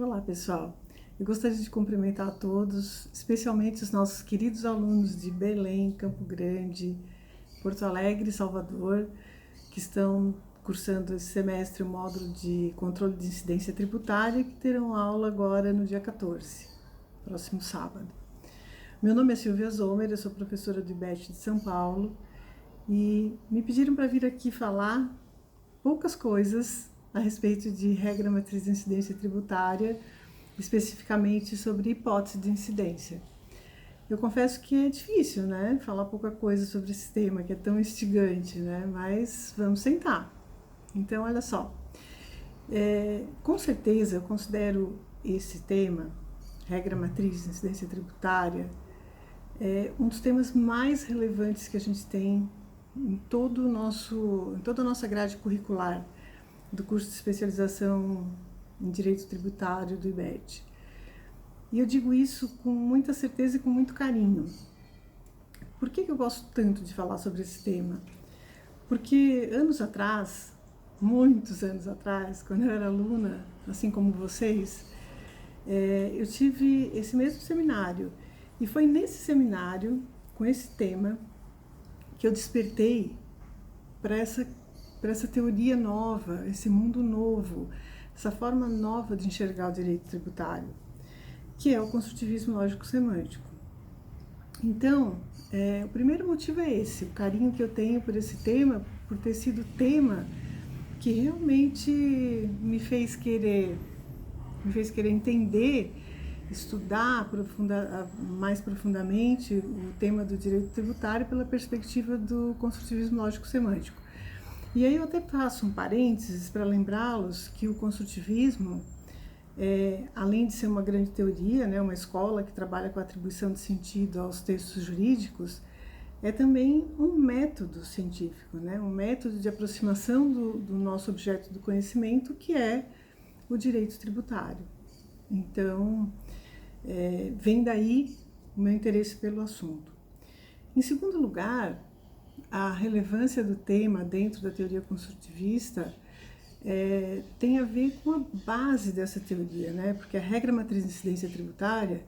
Olá, pessoal. Eu gostaria de cumprimentar a todos, especialmente os nossos queridos alunos de Belém, Campo Grande, Porto Alegre e Salvador, que estão cursando esse semestre o módulo de controle de incidência tributária, que terão aula agora no dia 14, próximo sábado. Meu nome é Silvia Zomer, eu sou professora do IBET de São Paulo e me pediram para vir aqui falar poucas coisas a respeito de regra matriz de incidência tributária, especificamente sobre hipótese de incidência. Eu confesso que é difícil, né, falar pouca coisa sobre esse tema que é tão instigante, né, mas vamos sentar. Então, olha só, com certeza eu considero esse tema, regra matriz de incidência tributária, um dos temas mais relevantes que a gente tem em toda a nossa grade curricular do curso de especialização em Direito Tributário do IBET. E eu digo isso com muita certeza e com muito carinho. Por que eu gosto tanto de falar sobre esse tema? Porque anos atrás, muitos anos atrás, quando eu era aluna, assim como vocês, eu tive esse mesmo seminário. E foi nesse seminário, com esse tema, que eu despertei para essa teoria nova, esse mundo novo, essa forma nova de enxergar o direito tributário, que é o construtivismo lógico-semântico. Então, o primeiro motivo é esse, o carinho que eu tenho por esse tema, por ter sido tema que realmente me fez querer entender, estudar mais profundamente o tema do direito tributário pela perspectiva do construtivismo lógico-semântico. E aí eu até faço um parênteses para lembrá-los que o construtivismo, além de ser uma grande teoria, né, uma escola que trabalha com a atribuição de sentido aos textos jurídicos, é também um método científico, né, um método de aproximação do nosso objeto do conhecimento, que é o direito tributário. Então, vem daí o meu interesse pelo assunto. Em segundo lugar, a relevância do tema dentro da teoria construtivista tem a ver com a base dessa teoria, né? Porque a regra matriz de incidência tributária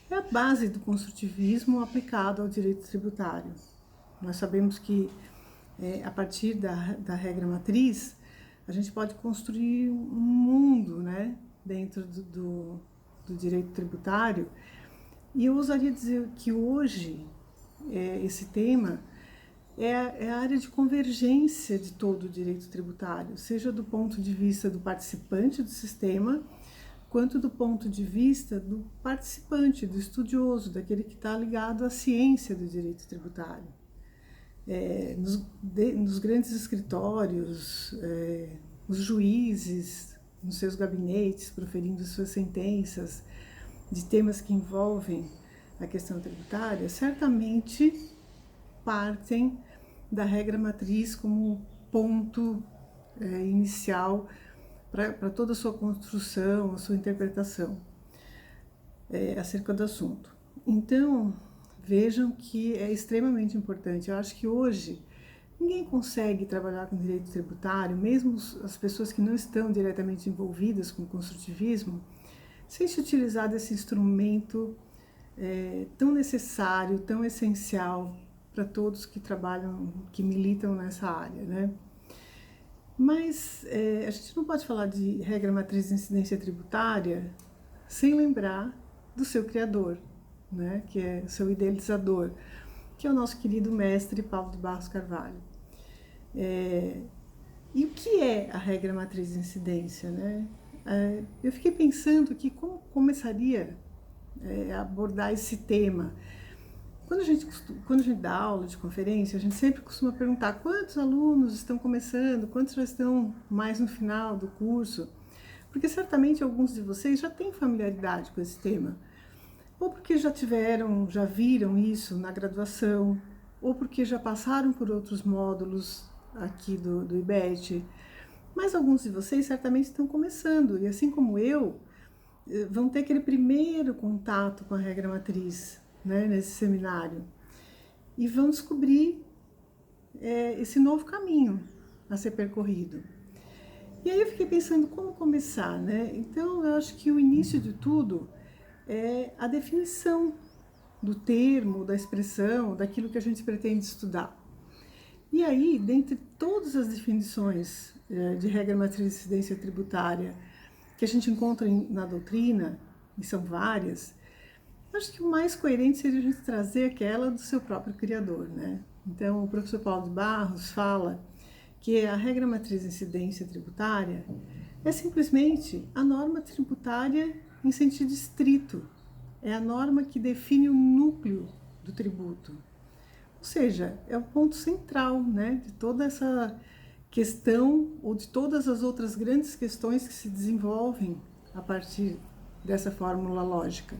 é a base do construtivismo aplicado ao direito tributário. Nós sabemos que, a partir da regra matriz, a gente pode construir um mundo, né, dentro do direito tributário. E eu ousaria dizer que hoje esse tema é a área de convergência de todo o direito tributário, seja do ponto de vista do participante do sistema, quanto do ponto de vista do participante, do estudioso, daquele que está ligado à ciência do direito tributário. Nos grandes escritórios, os juízes, nos seus gabinetes, proferindo suas sentenças de temas que envolvem a questão tributária, certamente partem da regra matriz como ponto inicial para toda a sua construção, a sua interpretação acerca do assunto. Então, vejam que é extremamente importante. Eu acho que hoje ninguém consegue trabalhar com direito tributário, mesmo as pessoas que não estão diretamente envolvidas com o construtivismo, sem se utilizar desse instrumento tão necessário, tão essencial para todos que trabalham, que militam nessa área, né? Mas a gente não pode falar de regra matriz de incidência tributária sem lembrar do seu criador, né? Que é o seu idealizador, que é o nosso querido mestre Paulo de Barros Carvalho. E o que é a regra matriz de incidência, né? Eu fiquei pensando que como começaria a abordar esse tema. Quando a gente dá aula de conferência, a gente sempre costuma perguntar quantos alunos estão começando, quantos já estão mais no final do curso, porque certamente alguns de vocês já têm familiaridade com esse tema, ou porque já viram isso na graduação, ou porque já passaram por outros módulos aqui do IBET, mas alguns de vocês certamente estão começando, e assim como eu, vão ter aquele primeiro contato com a regra matriz, né, nesse seminário, e vão descobrir esse novo caminho a ser percorrido. E aí eu fiquei pensando como começar, né? Então eu acho que o início de tudo é a definição do termo, da expressão, daquilo que a gente pretende estudar. E aí, dentre todas as definições de regra matriz de incidência tributária que a gente encontra na doutrina, e são várias, acho que o mais coerente seria a gente trazer aquela do seu próprio criador, né? Então, o professor Paulo de Barros fala que a regra matriz de incidência tributária é simplesmente a norma tributária em sentido estrito. É a norma que define o núcleo do tributo. Ou seja, é o ponto central, né, de toda essa questão ou de todas as outras grandes questões que se desenvolvem a partir dessa fórmula lógica.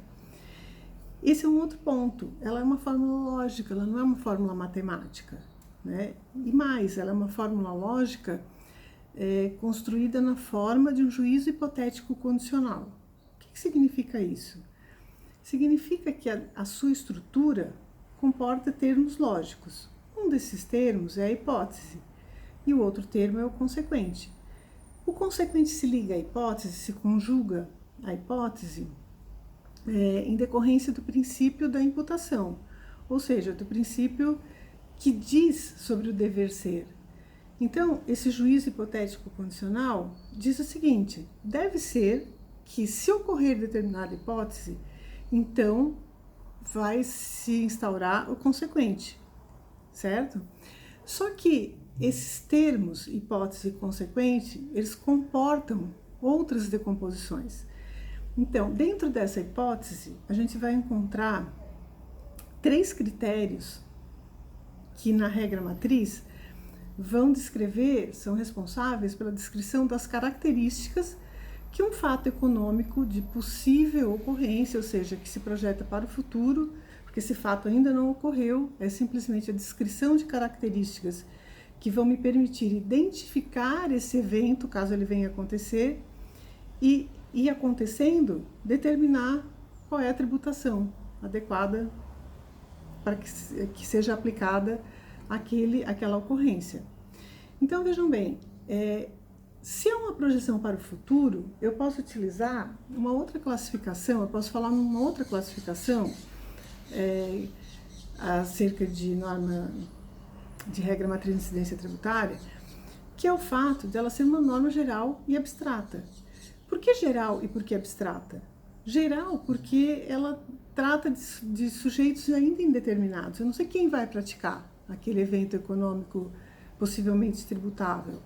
Esse é um outro ponto. Ela é uma fórmula lógica, ela não é uma fórmula matemática, né? E mais, ela é uma fórmula lógica construída na forma de um juízo hipotético condicional. O que significa isso? Significa que a sua estrutura comporta termos lógicos. Um desses termos é a hipótese e o outro termo é o consequente. O consequente se liga à hipótese, se conjuga à hipótese em decorrência do princípio da imputação, ou seja, do princípio que diz sobre o dever ser. Então, esse juízo hipotético condicional diz o seguinte: deve ser que, se ocorrer determinada hipótese, então vai se instaurar o consequente, certo? Só que esses termos, hipótese e consequente, eles comportam outras decomposições. Então, dentro dessa hipótese, a gente vai encontrar 3 critérios que na regra matriz vão descrever, são responsáveis pela descrição das características que um fato econômico de possível ocorrência, ou seja, que se projeta para o futuro, porque esse fato ainda não ocorreu, é simplesmente a descrição de características que vão me permitir identificar esse evento, caso ele venha a acontecer, e acontecendo, determinar qual é a tributação adequada para que seja aplicada aquela ocorrência. Então, vejam bem, se é uma projeção para o futuro, eu posso utilizar uma outra classificação, eu posso falar numa outra classificação acerca de norma de regra matriz de incidência tributária, que é o fato de ela ser uma norma geral e abstrata. Por que geral e por que abstrata? Geral porque ela trata de sujeitos ainda indeterminados. Eu não sei quem vai praticar aquele evento econômico possivelmente tributável.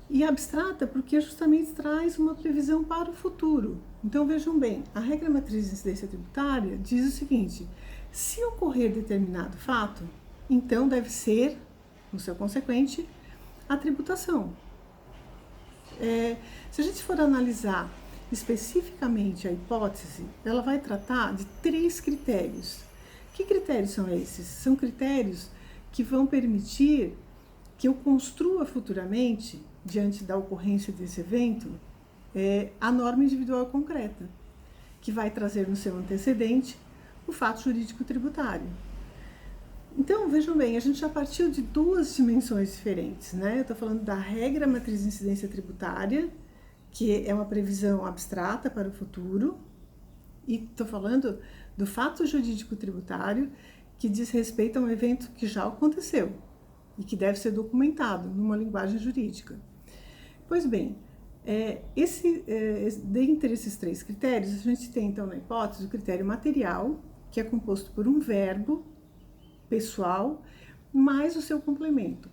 E abstrata porque justamente traz uma previsão para o futuro. Então vejam bem, a regra matriz de incidência tributária diz o seguinte: se ocorrer determinado fato, então deve ser, no seu consequente, a tributação. Se a gente for analisar especificamente a hipótese, ela vai tratar de 3 critérios. Que critérios são esses? São critérios que vão permitir que eu construa futuramente, diante da ocorrência desse evento, a norma individual concreta, que vai trazer no seu antecedente o fato jurídico tributário. Então, vejam bem, a gente já partiu de 2 dimensões diferentes, né? Eu estou falando da regra matriz de incidência tributária, que é uma previsão abstrata para o futuro, e estou falando do fato jurídico tributário, que diz respeito a um evento que já aconteceu e que deve ser documentado numa linguagem jurídica. Pois bem, dentre esses 3 critérios, a gente tem então na hipótese o critério material, que é composto por um verbo pessoal mais o seu complemento.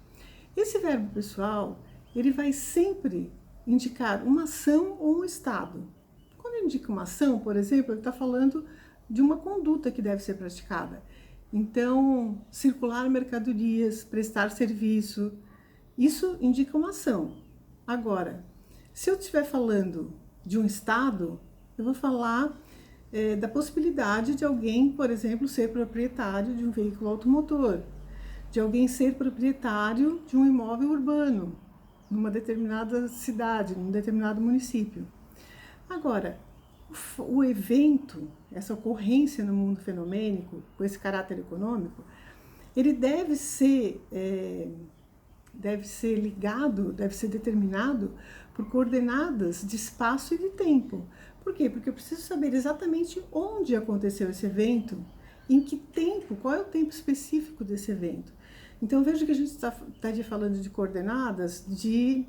Esse verbo pessoal, ele vai sempre indicar uma ação ou um estado. Quando ele indica uma ação, por exemplo, ele está falando de uma conduta que deve ser praticada. Então, circular mercadorias, prestar serviço, isso indica uma ação. Agora, se eu estiver falando de um estado, eu vou falar da possibilidade de alguém, por exemplo, ser proprietário de um veículo automotor, de alguém ser proprietário de um imóvel urbano, numa determinada cidade, num determinado município. Agora, o evento, essa ocorrência no mundo fenomênico, com esse caráter econômico, ele deve ser deve ser ligado, deve ser determinado por coordenadas de espaço e de tempo. Por quê? Porque eu preciso saber exatamente onde aconteceu esse evento, em que tempo, qual é o tempo específico desse evento. Então, veja que a gente está falando de coordenadas de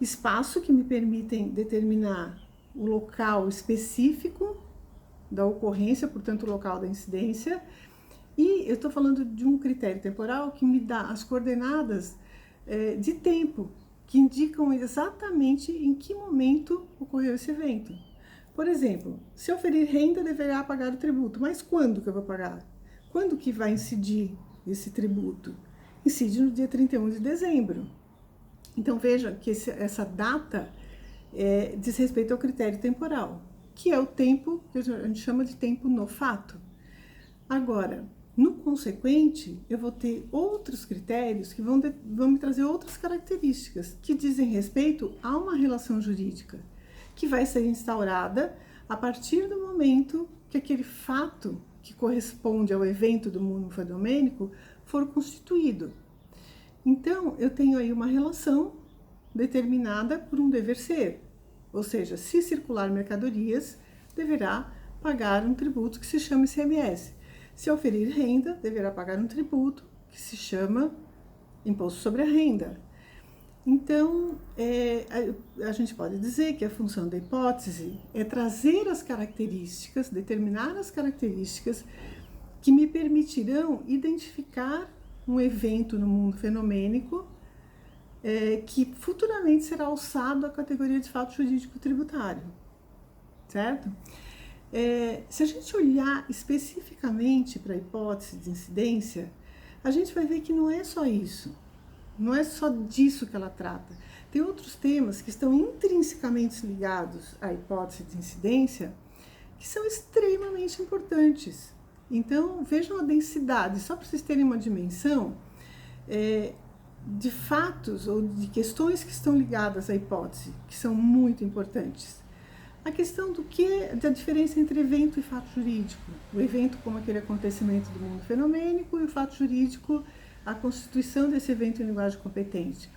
espaço que me permitem determinar o local específico da ocorrência, portanto, o local da incidência, e eu estou falando de um critério temporal que me dá as coordenadas de tempo, que indicam exatamente em que momento ocorreu esse evento. Por exemplo, se eu ferir renda, deverá pagar o tributo, mas quando que eu vou pagar? Quando que vai incidir esse tributo? Incide no dia 31 de dezembro. Então, veja que essa data diz respeito ao critério temporal, que é o tempo que a gente chama de tempo no fato. Agora, no consequente, eu vou ter outros critérios que vão me trazer outras características que dizem respeito a uma relação jurídica, que vai ser instaurada a partir do momento que aquele fato que corresponde ao evento do mundo fenomênico for constituído. Então, eu tenho aí uma relação determinada por um dever ser, ou seja, se circular mercadorias, deverá pagar um tributo que se chama ICMS. Se oferir renda, deverá pagar um tributo que se chama Imposto sobre a Renda. Então, a gente pode dizer que a função da hipótese é trazer as características, determinar as características que me permitirão identificar um evento no mundo fenomênico que futuramente será alçado à categoria de fato jurídico tributário, certo? Se a gente olhar especificamente para a hipótese de incidência, a gente vai ver que não é só isso, não é só disso que ela trata. Tem outros temas que estão intrinsecamente ligados à hipótese de incidência que são extremamente importantes. Então, vejam a densidade, só para vocês terem uma dimensão de fatos ou de questões que estão ligadas à hipótese, que são muito importantes. A questão da diferença entre evento e fato jurídico. O evento como aquele acontecimento do mundo fenomênico e o fato jurídico, a constituição desse evento em linguagem competente.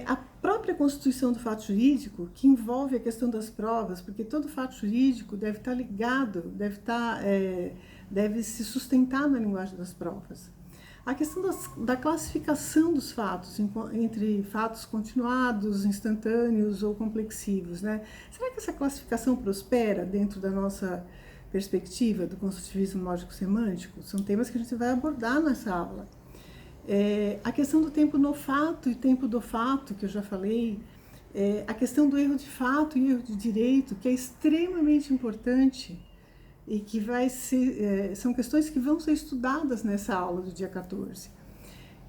A própria constituição do fato jurídico, que envolve a questão das provas, porque todo fato jurídico deve estar ligado, deve se sustentar na linguagem das provas. A questão da classificação dos fatos, entre fatos continuados, instantâneos ou complexivos, né? Será que essa classificação prospera dentro da nossa perspectiva do construtivismo lógico-semântico? São temas que a gente vai abordar nessa aula. A questão do tempo no fato e tempo do fato, que eu já falei, a questão do erro de fato e erro de direito, que é extremamente importante e que são questões que vão ser estudadas nessa aula do dia 14.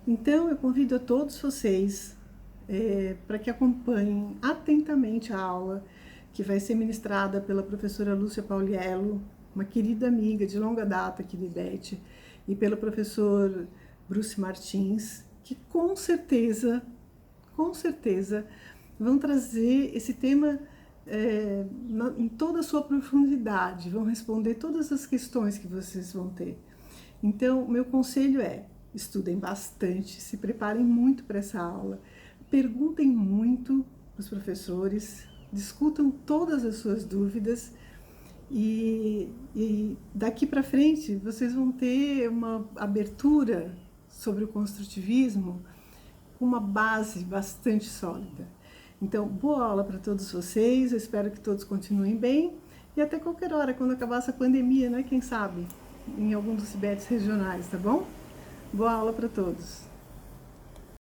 Então, eu convido a todos vocês para que acompanhem atentamente a aula, que vai ser ministrada pela professora Lúcia Pauliello, uma querida amiga de longa data aqui do IBET, e pelo professor Bruce Martins, que com certeza vão trazer esse tema em toda a sua profundidade, vão responder todas as questões que vocês vão ter. Então, meu conselho é: estudem bastante, se preparem muito para essa aula, perguntem muito para os professores, discutam todas as suas dúvidas e daqui para frente vocês vão ter uma abertura sobre o construtivismo com uma base bastante sólida. Então, boa aula para todos vocês, eu espero que todos continuem bem e até qualquer hora, quando acabar essa pandemia, né? Quem sabe, em algum dos IBETs regionais, tá bom? Boa aula para todos!